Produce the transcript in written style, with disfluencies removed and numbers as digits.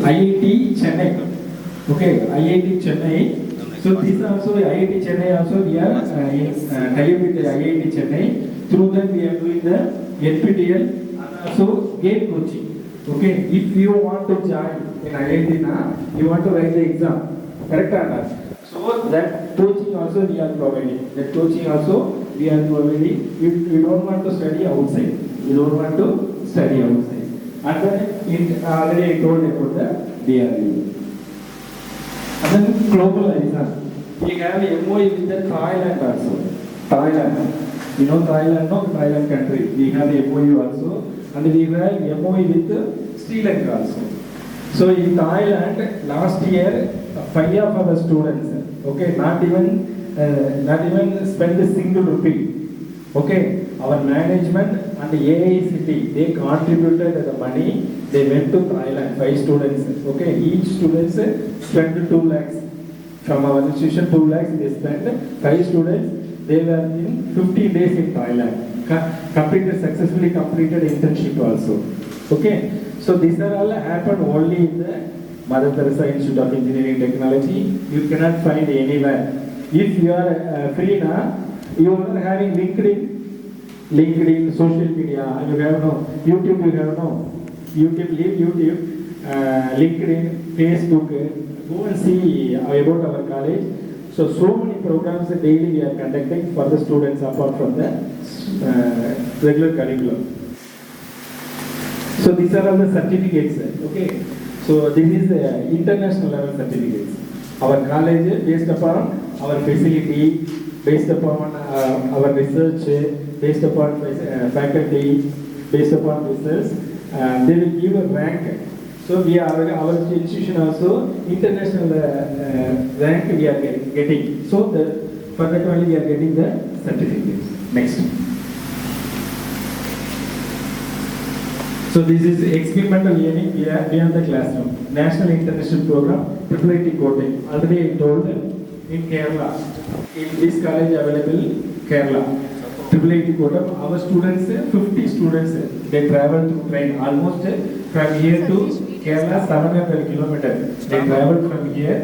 IIT Chennai. Okay, IIT Chennai. So this also IIT Chennai also we are tie with the IIT Chennai. Through that we are doing the NPTEL and also GATE coaching. Okay, if you want to join in IIT na, you want to write the exam, correct or not? So that coaching also we are providing. That coaching also we are providing. You don't want to study outside. You don't want to study outside. And then already I told about the DRU. And then global exam. We have MOU with the Thailand also. Thailand. You know Thailand, no? Thailand country. We have MOU also. And we have MOU with Sri Lanka also. So in Thailand, last year, 5 of our students, okay, not even spend a single rupee. Okay, our management and the AICT, they contributed the money. They went to Thailand, 5 students. Okay, each student spent 2 lakhs. From our institution, 2 lakhs they spent. 5 students, they were in 15 days in Thailand. Successfully completed internship also. Okay, so these are all happened only in the Mother Teresa Institute of Engineering Technology. You cannot find anywhere. If you are free now, you are having LinkedIn, social media, you have no YouTube, you have no YouTube, LinkedIn, Facebook. Go and see about our college. So many programs daily we are conducting for the students apart from the regular curriculum. So these are all the certificates. Okay. So this is the international level certificates. Our college based upon our facility, based upon our research, based upon faculty, based upon research, they will give a rank. So we are our institution also international rank we are getting. So for that only we are getting the certificates. Next. So this is experimental learning beyond the classroom. National International Program, IIT Coaching. Already I told in Kerala. In this college available Kerala. IIT Coaching. Our students, 50 students, they travel through train almost from here to Kerala 700 kilometers. They travel from here.